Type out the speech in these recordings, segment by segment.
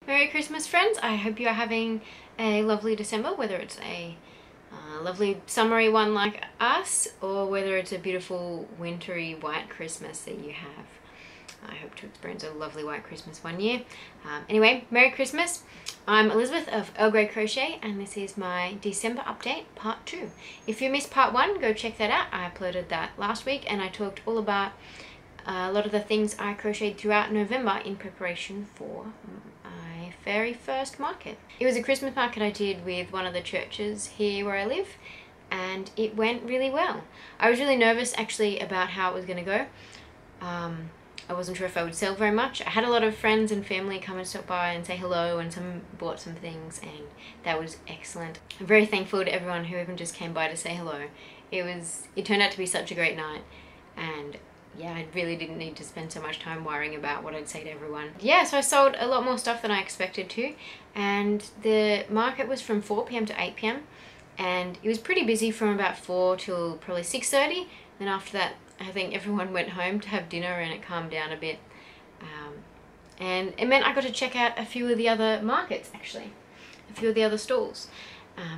Merry Christmas, friends. I hope you are having a lovely December, whether it's a lovely summery one like us or whether it's a beautiful wintry white Christmas that you have. I hope to experience a lovely white Christmas one year. Anyway, Merry Christmas. I'm Elizabeth of Earl Crochet and this is my December update part 2. If you missed part 1, go check that out. I uploaded that last week and I talked all about a lot of the things I crocheted throughout November in preparation for my very first market. It was a Christmas market I did with one of the churches here where I live and it went really well. I was really nervous actually about how it was going to go. I wasn't sure if I would sell very much. I had a lot of friends and family come and stop by and say hello, and some bought some things, and that was excellent. I'm very thankful to everyone who even just came by to say hello. It turned out to be such a great night, and yeah, I really didn't need to spend so much time worrying about what I'd say to everyone. Yeah, so I sold a lot more stuff than I expected to, and the market was from 4 p.m. to 8 p.m. and it was pretty busy from about 4 till probably 6:30. Then after that, I think everyone went home to have dinner and it calmed down a bit. And it meant I got to check out a few of the other markets, actually. A few of the other stalls,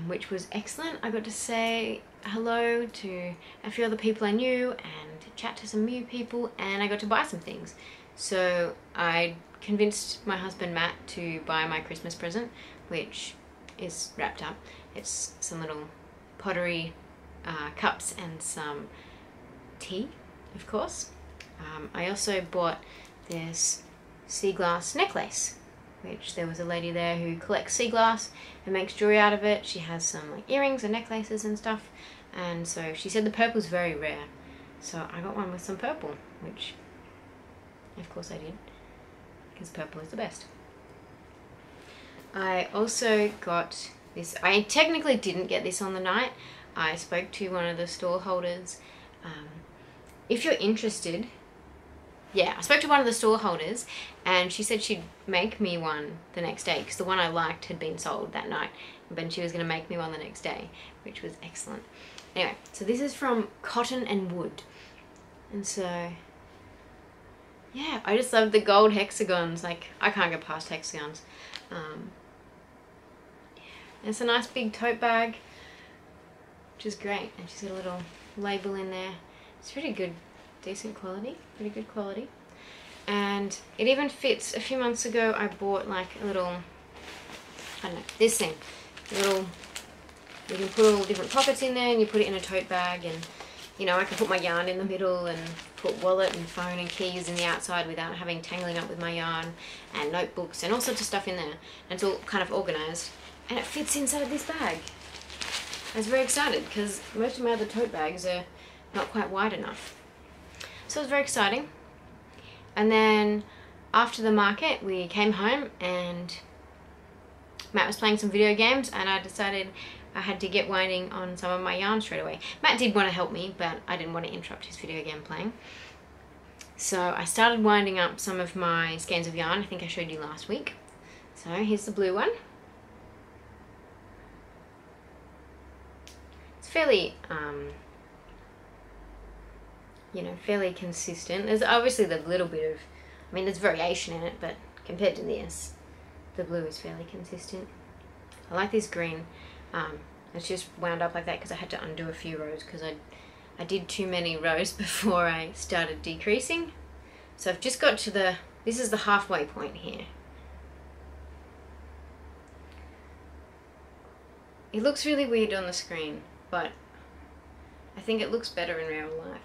which was excellent. I got to say hello to a few other people I knew and chat to some new people, and I got to buy some things. So I convinced my husband Matt to buy my Christmas present, which is wrapped up. It's some little pottery cups and some tea, of course. I also bought this sea glass necklace, which there was a lady there who collects sea glass and makes jewelry out of it. She has some like earrings and necklaces and stuff, and so she said the purple's very rare, so I got one with some purple, which of course I did, because purple is the best. I also got this. I technically didn't get this on the night. I spoke to one of the stall holders. If you're interested, yeah, I spoke to one of the store holders and she said she'd make me one the next day because the one I liked had been sold that night, but she was going to make me one the next day, which was excellent. Anyway, so this is from Cotton and Wood, and so yeah, I just love the gold hexagons. Like, I can't get past hexagons. Yeah. It's a nice big tote bag, which is great, and she's got a little label in there. It's pretty good, decent quality, pretty good quality. And it even fits. A few months ago I bought like a little, I don't know, this thing. You can put all different pockets in there and you put it in a tote bag, and you know, I can put my yarn in the middle and put wallet and phone and keys in the outside without having tangling up with my yarn, and notebooks and all sorts of stuff in there. And it's all kind of organised. And it fits inside this bag. I was very excited because most of my other tote bags are not quite wide enough. So it was very exciting. And then after the market we came home and Matt was playing some video games, and I decided I had to get winding on some of my yarn straight away. Matt did want to help me, but I didn't want to interrupt his video game playing. So I started winding up some of my skeins of yarn. I think I showed you last week. So here's the blue one. It's fairly you know, fairly consistent. There's obviously the little bit of, I mean, there's variation in it, but compared to this, the blue is fairly consistent. I like this green. It's just wound up like that because I had to undo a few rows because I did too many rows before I started decreasing. So I've just got to this is the halfway point here. It looks really weird on the screen, but I think it looks better in real life.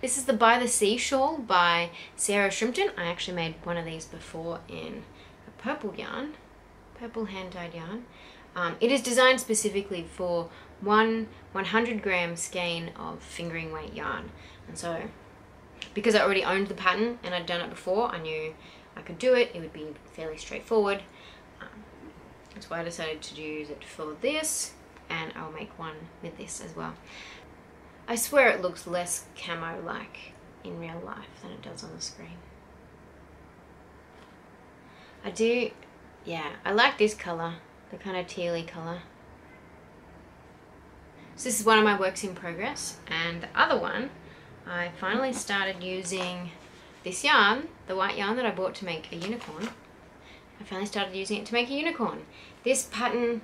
This is the By the Sea shawl by Sarah Shrimpton. I actually made one of these before in a purple yarn, purple hand-dyed yarn. It is designed specifically for one 100-gram skein of fingering weight yarn. And so, because I already owned the pattern and I'd done it before, I knew I could do it. It would be fairly straightforward. That's why I decided to use it for this, and I'll make one with this as well. I swear it looks less camo-like in real life than it does on the screen. Yeah, I like this colour, the kind of tealy colour. So this is one of my works in progress, and the other one, I finally started using this yarn, the white yarn that I bought to make a unicorn. I finally started using it to make a unicorn. This pattern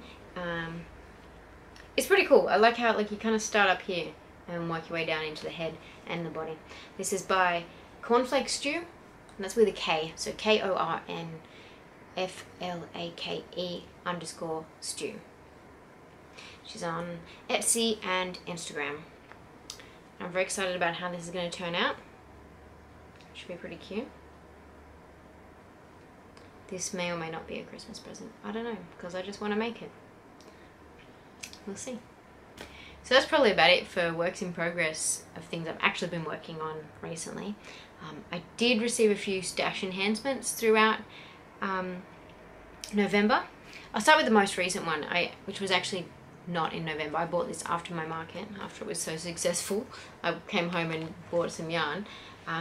is pretty cool. I like how like you kind of start up here and work your way down into the head and the body. This is by Cornflake Stew, and that's with a K, so KORNFLAKE_stew. She's on Etsy and Instagram. I'm very excited about how this is going to turn out. Should be pretty cute. This may or may not be a Christmas present. I don't know, because I just want to make it. We'll see. So that's probably about it for works in progress of things I've actually been working on recently. I did receive a few stash enhancements throughout November. I'll start with the most recent one, which was actually not in November. I bought this after my market, after it was so successful. I came home and bought some yarn.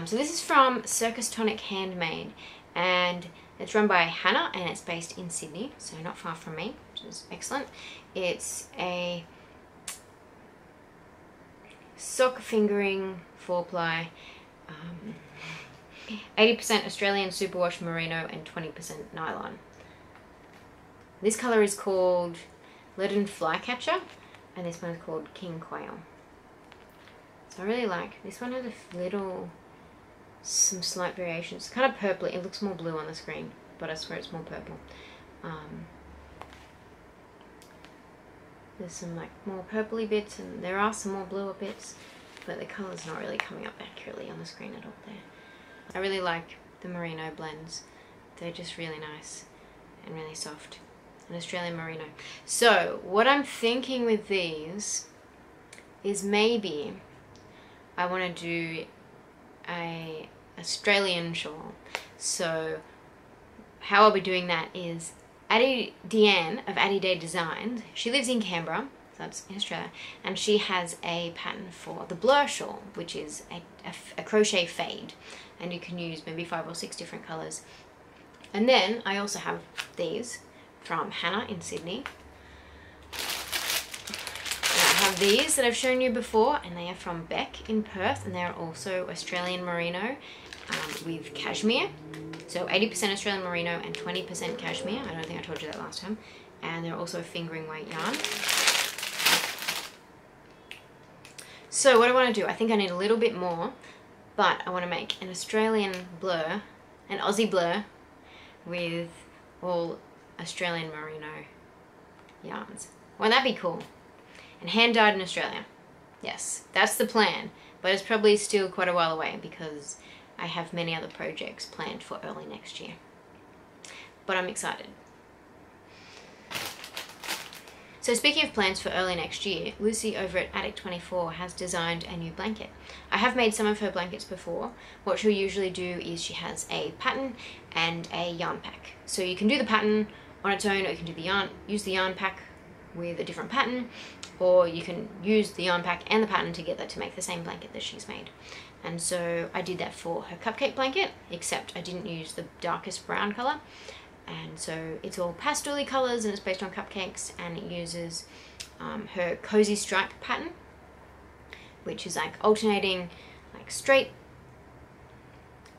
So this is from Circus Tonic Handmade, and it's run by Hannah, and it's based in Sydney, so not far from me, which is excellent. It's a sock fingering 4-ply, 80% Australian superwash merino and 20% nylon. This colour is called Leaden Flycatcher, and this one is called King Quail. So I really like this one. Has a little, some slight variations. It's kind of purpley. It looks more blue on the screen, but I swear it's more purple. There's some like more purpley bits, and there are some more bluer bits, but the colour's not really coming up accurately on the screen at all there. I really like the merino blends. They're just really nice and really soft. An Australian merino. So what I'm thinking with these is maybe I want to do a Australian shawl. So how I'll be doing that is Addie Deanne of Addie Day Designs, she lives in Canberra, so that's in Australia, and she has a pattern for the blur shawl, which is a crochet fade, and you can use maybe 5 or 6 different colours. And then I also have these from Hannah in Sydney. And I have these that I've shown you before, and they are from Beck in Perth, and they're also Australian merino with cashmere. So 80% Australian merino and 20% cashmere. I don't think I told you that last time. And they're also fingering weight yarn. So what I want to do, I think I need a little bit more, but I want to make an Australian blur, an Aussie blur with all Australian merino yarns. Won't that be cool? And hand dyed in Australia. Yes, that's the plan, but it's probably still quite a while away because I have many other projects planned for early next year. But I'm excited. So speaking of plans for early next year, Lucy over at Attic 24 has designed a new blanket. I have made some of her blankets before. What she'll usually do is she has a pattern and a yarn pack. So you can do the pattern on its own, or you can do the yarn, use the yarn pack with a different pattern, or you can use the yarn pack and the pattern together to make the same blanket that she's made. And so I did that for her cupcake blanket, except I didn't use the darkest brown colour. And so it's all pastel-y colours, and it's based on cupcakes, and it uses her cozy stripe pattern, which is like alternating like straight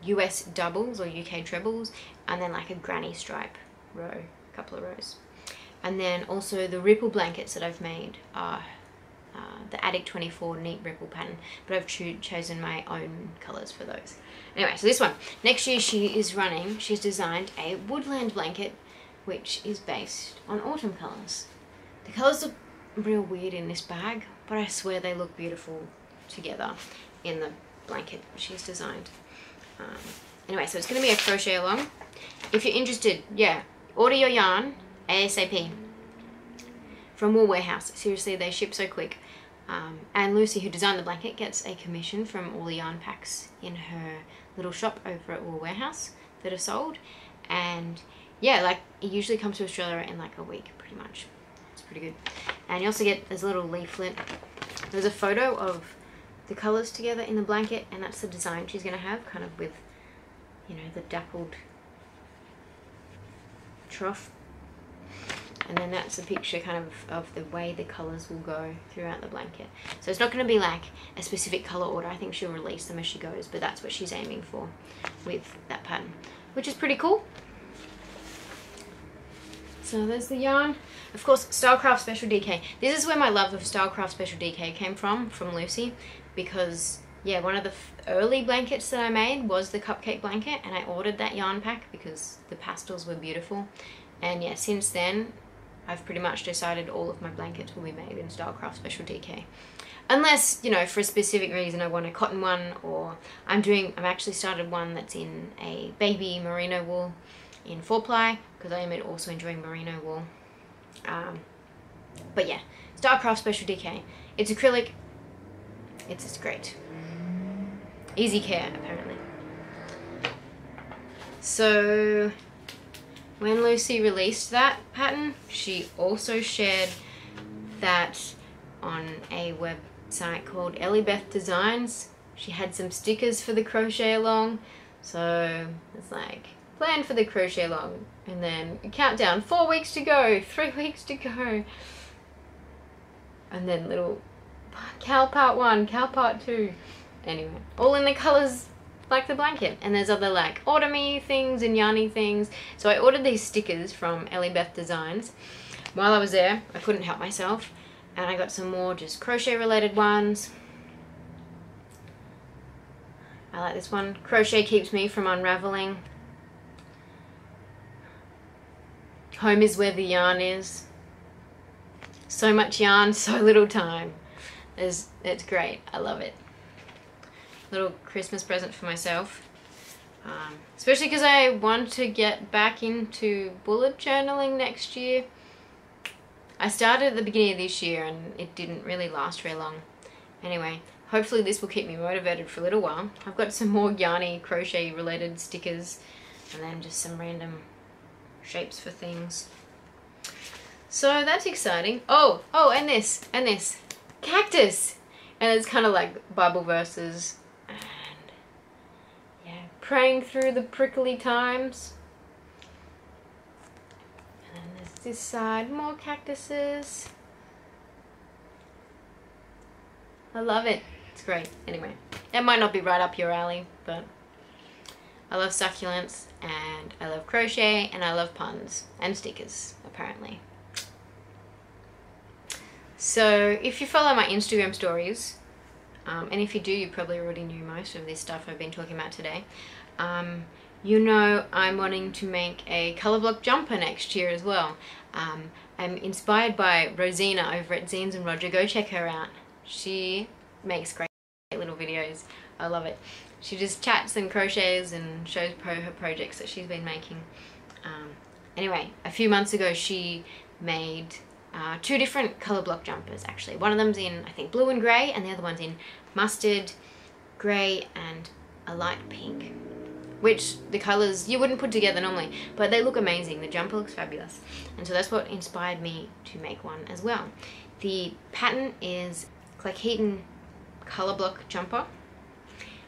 US doubles or UK trebles, and then like a granny stripe row, a couple of rows. And then also the ripple blankets that I've made are the Attic 24 neat ripple pattern, but I've chosen my own colours for those. Anyway, so this one. Next year she's designed a woodland blanket, which is based on autumn colours. The colours look real weird in this bag, but I swear they look beautiful together in the blanket she's designed. Anyway, so it's going to be a crochet along. If you're interested, yeah, order your yarn ASAP from Wool Warehouse. Seriously, they ship so quick. And Lucy, who designed the blanket, gets a commission from all the yarn packs in her little shop over at Wool Warehouse that are sold. And yeah, like it usually comes to Australia in like a week, pretty much. It's pretty good. And you also get this little leaflet. There's a photo of the colours together in the blanket, and that's the design she's going to have, kind of with, you know, the dappled trough. And then that's a picture kind of the way the colours will go throughout the blanket. So it's not going to be like a specific colour order. I think she'll release them as she goes, but that's what she's aiming for with that pattern, which is pretty cool. So there's the yarn. Of course, Stylecraft Special DK. This is where my love of Stylecraft Special DK came from Lucy, because yeah, one of the early blankets that I made was the cupcake blanket, and I ordered that yarn pack because the pastels were beautiful. And yeah, since then I've pretty much decided all of my blankets will be made in Stylecraft Special DK. Unless, you know, for a specific reason I want a cotton one, or I've actually started one that's in a baby merino wool in 4-ply, because I am also enjoying merino wool. But yeah, Stylecraft Special DK. It's acrylic. It's just great. Easy care, apparently. So when Lucy released that pattern, she also shared that on a website called Ellybeth Designs. She had some stickers for the crochet along, so it's like, plan for the crochet along, and then a countdown, 4 weeks to go, 3 weeks to go, and then little Cal part 1, Cal part 2, anyway, all in the colours like the blanket. And there's other like autumny things and yarny things. So I ordered these stickers from Ellybeth Designs. While I was there, I couldn't help myself, and I got some more just crochet related ones. I like this one, crochet keeps me from unraveling. Home is where the yarn is. So much yarn, so little time. It's great, I love it. Little Christmas present for myself. Especially because I want to get back into bullet journaling next year. I started at the beginning of this year and it didn't really last very long. Anyway, hopefully this will keep me motivated for a little while. I've got some more yarny crochet related stickers, and then just some random shapes for things. So that's exciting. Oh, and this cactus, and it's kind of like Bible verses, and yeah, praying through the prickly times. And then there's this side, more cactuses. I love it. It's great. Anyway, it might not be right up your alley, but I love succulents, and I love crochet, and I love puns and stickers, apparently. So if you follow my Instagram stories, and if you do, you probably already knew most of this stuff I've been talking about today, you know I'm wanting to make a colour block jumper next year as well. I'm inspired by Rosina over at Zines and Roger. Go check her out. She makes great little videos. I love it. She just chats and crochets and shows her projects that she's been making. Anyway, a few months ago she made 2 different colour block jumpers actually. One of them's in, I think, blue and grey, and the other one's in mustard, grey and a light pink. Which the colours you wouldn't put together normally, but they look amazing. The jumper looks fabulous. And so that's what inspired me to make one as well. The pattern is Cleckheaton colour block jumper,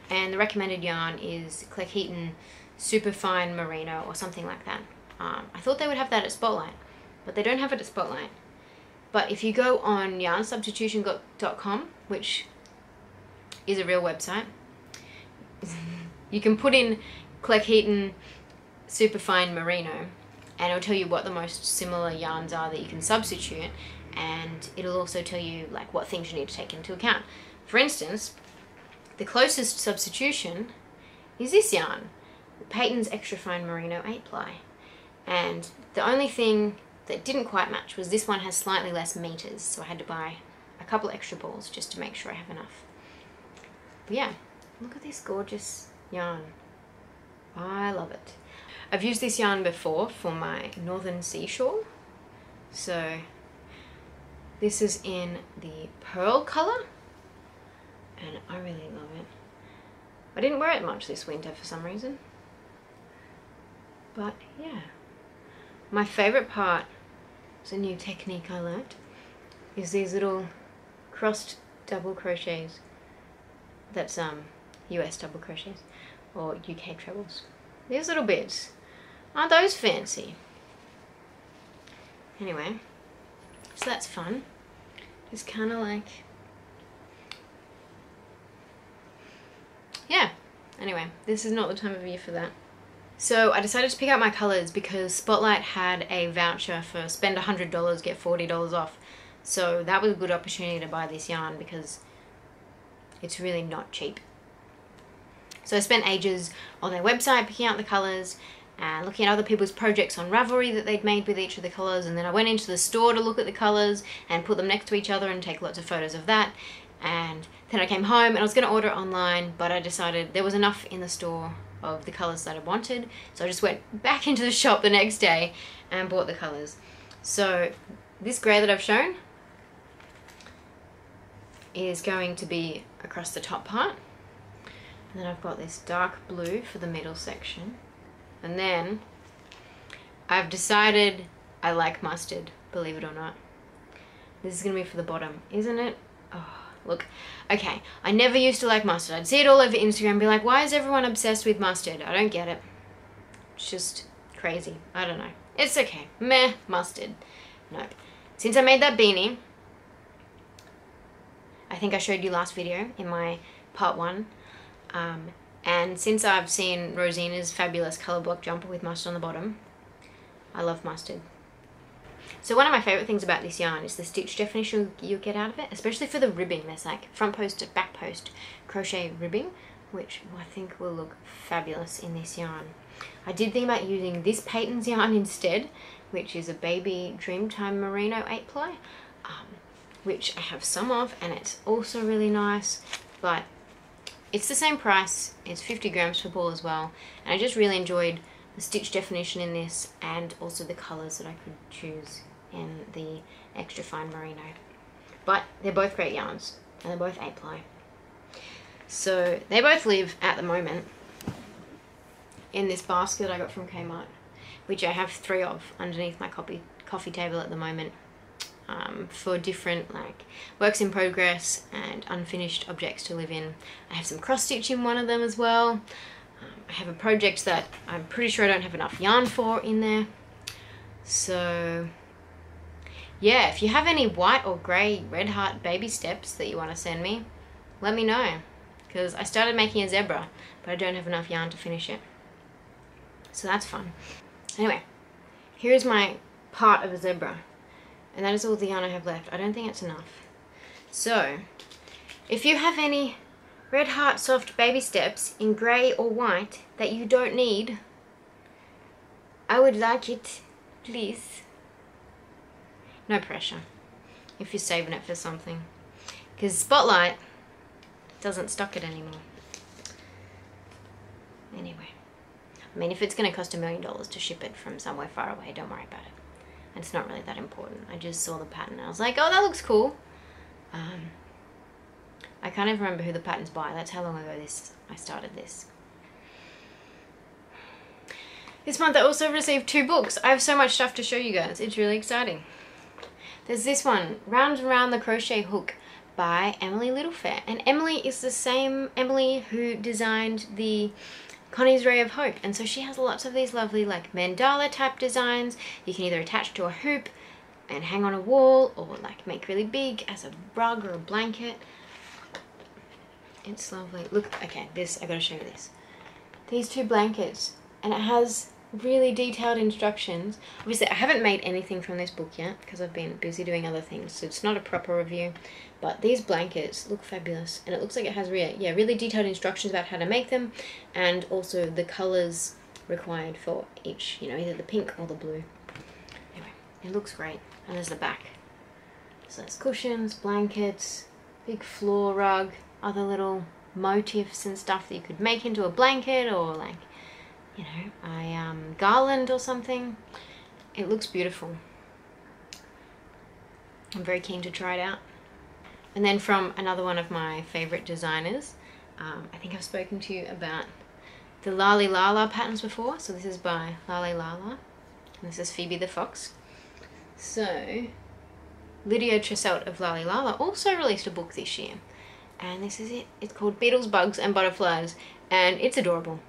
and the recommended yarn is Cleckheaton Superfine Merino or something like that. I thought they would have that at Spotlight, but they don't have it at Spotlight. But if you go on yarnsubstitution.com, which is a real website, you can put in Cleckheaton Superfine Merino and it'll tell you what the most similar yarns are that you can substitute, and it'll also tell you like what things you need to take into account. For instance, the closest substitution is this yarn, Peyton's Extra Fine Merino 8-ply. And the only thing that didn't quite match was this one has slightly less meters, so I had to buy a couple extra balls just to make sure I have enough. But yeah, look at this gorgeous yarn. I love it. I've used this yarn before for my Northern Seashore. So this is in the pearl colour, and I really love it. I didn't wear it much this winter for some reason, but yeah. My favourite part, it's a new technique I learnt, is these little crossed double crochets. That's US double crochets or UK trebles. These little bits, aren't those fancy? Anyway, so that's fun. Just kind of like, yeah. Anyway, this is not the time of year for that. So I decided to pick out my colours because Spotlight had a voucher for spend $100, get $40 off. So that was a good opportunity to buy this yarn because it's really not cheap. So I spent ages on their website picking out the colours and looking at other people's projects on Ravelry that they'd made with each of the colours, and then I went into the store to look at the colours and put them next to each other and take lots of photos of that. And then I came home and I was going to order it online, but I decided there was enough in the store of the colours that I wanted, so I just went back into the shop the next day and bought the colours. So this grey that I've shown is going to be across the top part, and then I've got this dark blue for the middle section, and then I've decided I like mustard, believe it or not. This is going to be for the bottom, isn't it? Oh, look. Okay, I never used to like mustard. I'd see it all over Instagram and be like, why is everyone obsessed with mustard? I don't get it. It's just crazy. I don't know. It's okay. Meh, mustard. No. Since I made that beanie, I think I showed you last video in my part 1, and since I've seen Rosina's fabulous colour block jumper with mustard on the bottom, I love mustard. So one of my favourite things about this yarn is the stitch definition you get out of it, especially for the ribbing. There's like front post to back post crochet ribbing, which I think will look fabulous in this yarn. I did think about using this Peyton's yarn instead, which is a baby Dreamtime Merino 8-ply, which I have some of, and it's also really nice, but it's the same price. It's 50 grams per ball as well, and I just really enjoyed the stitch definition in this and also the colours that I could choose in the extra fine merino. But they're both great yarns and they're both 8-ply. So they both live at the moment in this basket I got from Kmart, which I have 3 of underneath my coffee table at the moment, for different like works in progress and unfinished objects to live in. I have some cross stitch in one of them as well. I have a project that I'm pretty sure I don't have enough yarn for in there. So yeah, if you have any white or grey Red Heart baby steps that you want to send me, let me know, because I started making a zebra but I don't have enough yarn to finish it, so that's fun. Anyway, here's my part of a zebra, and that is all the yarn I have left. I don't think it's enough. So if you have any Red Heart soft baby steps in grey or white that you don't need, I would like it, please. No pressure if you're saving it for something, because Spotlight doesn't stock it anymore. Anyway, I mean, if it's going to cost $1 million to ship it from somewhere far away, don't worry about it. It's not really that important. I just saw the pattern and I was like, oh, that looks cool. I can't even remember who the pattern's by. That's how long ago I started this. This month I also received 2 books. I have so much stuff to show you guys. It's really exciting. There's this one, Round and Round the Crochet Hook by Emily Littlefair. And Emily is the same Emily who designed the Connie's Ray of Hope. And so she has lots of these lovely like mandala type designs. You can either attach to a hoop and hang on a wall, or like make really big as a rug or a blanket. It's lovely. Look, okay, I gotta show you this. These 2 blankets, and it has really detailed instructions. Obviously, I haven't made anything from this book yet because I've been busy doing other things, so it's not a proper review. But these blankets look fabulous, and it looks like it has really detailed instructions about how to make them, and also the colours required for each, you know, either the pink or the blue. Anyway, it looks great. And there's the back. So there's cushions, blankets, big floor rug, other little motifs and stuff that you could make into a blanket, or like, you know, a garland or something. It looks beautiful. I'm very keen to try it out. And then from another one of my favourite designers, I think I've spoken to you about the Lali Lala patterns before. So this is by Lali Lala, and this is Phoebe the Fox. So Lydia Tresselt of Lali Lala also released a book this year, and this is it. It's called Beetles, Bugs and Butterflies, and it's adorable.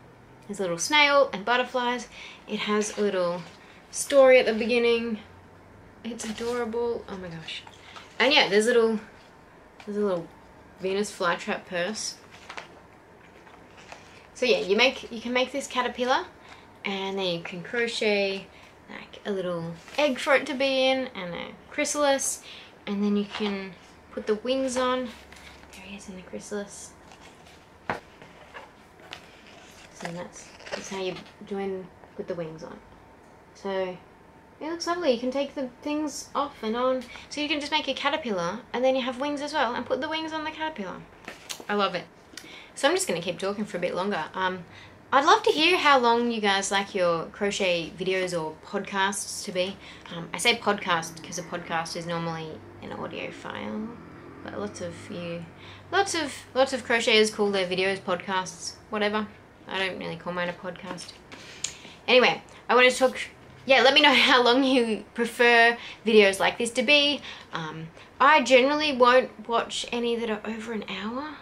There's a little snail and butterflies. It has a little story at the beginning. It's adorable. Oh my gosh. And yeah, there's a little Venus flytrap purse. So yeah, you can make this caterpillar, And then you can crochet like a little egg for it to be in and a chrysalis, and then you can put the wings on. There he is in the chrysalis. So that's how you put the wings on. So it looks lovely. You can take the things off and on. So you can just make a caterpillar and then you have wings as well and put the wings on the caterpillar. I love it. So I'm just going to keep talking for a bit longer. I'd love to hear how long you guys like your crochet videos or podcasts to be. I say podcast because a podcast is normally an audio file, but lots of crocheters call their videos podcasts, whatever. I don't really call mine a podcast. Anyway, I want to talk, let me know how long you prefer videos like this to be. I generally won't watch any that are over an hour.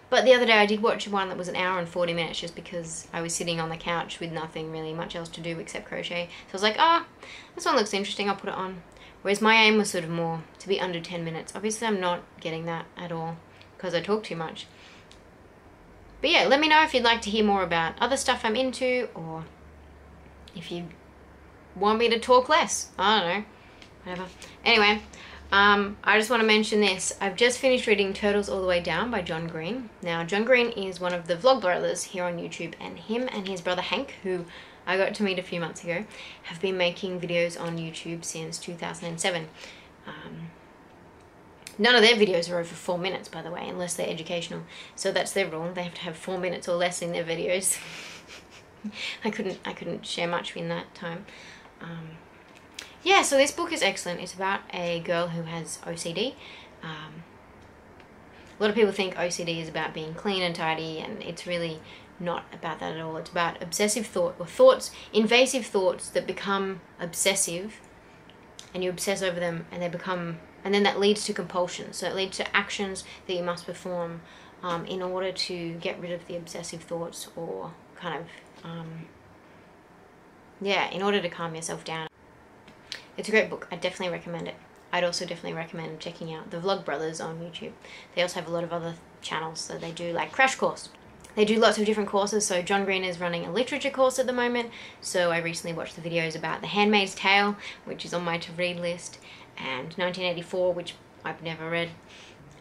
But the other day I did watch one that was an hour and 40 minutes just because I was sitting on the couch with nothing really much else to do except crochet. So I was like, this one looks interesting, I'll put it on. Whereas my aim was sort of more to be under 10 minutes. Obviously I'm not getting that at all because I talk too much. But yeah, let me know if you'd like to hear more about other stuff I'm into, or if you want me to talk less. I don't know. Whatever. Anyway, I just want to mention this. I've just finished reading Turtles All the Way Down by John Green. Now, John Green is one of the vlog brothers here on YouTube, and him and his brother Hank, who I got to meet a few months ago, have been making videos on YouTube since 2007. None of their videos are over 4 minutes, by the way, unless they're educational. So that's their rule. They have to have 4 minutes or less in their videos. I couldn't share much in that time. Yeah, so this book is excellent. It's about a girl who has OCD. A lot of people think OCD is about being clean and tidy, and it's really not about that at all. It's about obsessive thought, or invasive thoughts that become obsessive, and you obsess over them, and they become, and then that leads to compulsion. So it leads to actions that you must perform in order to get rid of the obsessive thoughts, or kind of, in order to calm yourself down. It's a great book. I definitely recommend it. I'd also definitely recommend checking out the Vlog Brothers on YouTube. They also have a lot of other channels, so they do like Crash Course. They do lots of different courses. So John Green is running a literature course at the moment. So I recently watched the videos about The Handmaid's Tale, which is on my to-read list, and 1984, which I've never read.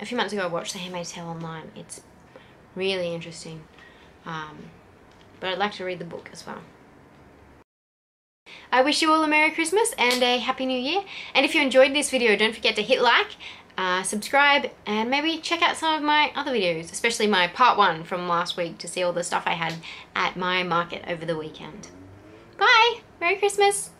A few months ago I watched The Handmaid's Tale online. It's really interesting. But I'd like to read the book as well. I wish you all a Merry Christmas and a Happy New Year. And if you enjoyed this video, don't forget to hit like, subscribe, and maybe check out some of my other videos, especially my part 1 from last week, to see all the stuff I had at my market over the weekend. Bye! Merry Christmas!